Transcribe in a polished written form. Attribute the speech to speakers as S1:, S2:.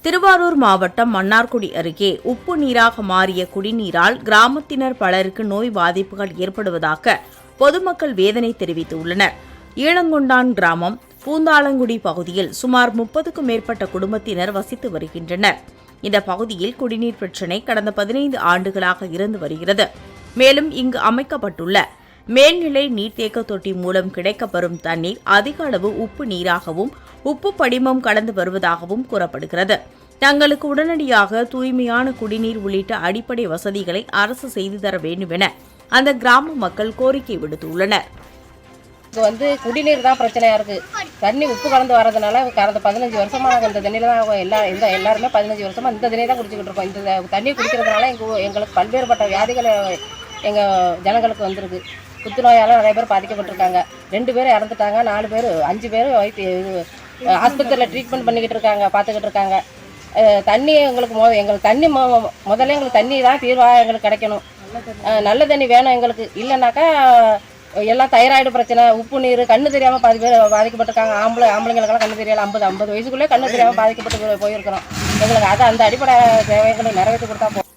S1: திருவாரூர் மாவட்டம் மன்னார்குடி அருகே உப்பு நீராக மாறிய குடிநீரால் கிராமத்தினர் பலருக்கு நோய் பாதிப்புகள் ஏற்படுவதாக பொதுமக்கள் வேதனை தெரிவித்துள்ளனர். ஈழங்கொண்டான் கிராமம் பூந்தாளங்குடி பகுதியில் சுமார் 30க்கும் மேற்பட்ட குடும்பத்தினர் வசித்து வருகின்றனர். இந்த பகுதியில் குடிநீர் பிரச்சினை கடந்த 15 ஆண்டுகளாக இருந்து வருகிறது. மேலும் இங்கு அமைக்கப்பட்டுள்ள மேல்நிலை நீர்த்தேக்க தொட்டி மூலம் கிடைக்கப்பெறும் தண்ணீர் அதிக அளவு உப்பு நீராகவும் உப்பு படிமம் கலந்து வருவதாகவும் கூறப்படுகிறது. தங்களுக்கு உடனடியாக தூய்மையான குடிநீர் உள்ளிட்ட அடிப்படை வசதிகளை அரசு செய்து தர வேண்டும் என அந்த கிராம மக்கள் கோரிக்கை விடுத்துள்ளனர்.
S2: குடிநீர் தான் பிரச்சனையா இருக்கு. தண்ணி உப்பு கலந்து வரதுனால கடந்த 15 வருஷமா நாங்கள் இந்த தண்ணியில தான் எல்லாருமே 15 வருஷமா இந்த தண்ணியை தான் குடிச்சுக்கிட்டு இருக்கோம். இந்த தண்ணி குடிக்கிறதுனால எங்களுக்கு பல்வேறுபட்ட வியாதிகள் எங்கள் ஜனங்களுக்கு வந்திருக்கு. புத்துநோயால் நிறைய பேர் பாதிக்கப்பட்டிருக்காங்க. 2 பேர் இறந்துட்டாங்க, 4 பேர் 5 பேர் ஆஸ்பத்திரியில் ட்ரீட்மெண்ட் பண்ணிக்கிட்டு இருக்காங்க, பார்த்துக்கிட்டு இருக்காங்க. தண்ணி எங்களுக்கு தண்ணி முதல்ல எங்களுக்கு தண்ணி தான் தீர்வாக எங்களுக்கு கிடைக்கணும். நல்ல தண்ணி வேணும் எங்களுக்கு. இல்லைனாக்கா எல்லாம் தைராய்டு பிரச்சனை, உப்பு நீர், கண்ணு தெரியாமல் பாதி பேர் பாதிக்கப்பட்டிருக்காங்க. ஆம்பளைங்களுக்கெல்லாம் கண்ணு தெரியல. 50 வயசுக்குள்ளே கண்ணு தெரியாமல் பாதிக்கப்பட்டு போயிருக்கிறோம். எங்களுக்கு அந்த அடிப்படை தேவைகளை நிறைவேற்றி கொடுத்தா போதும்.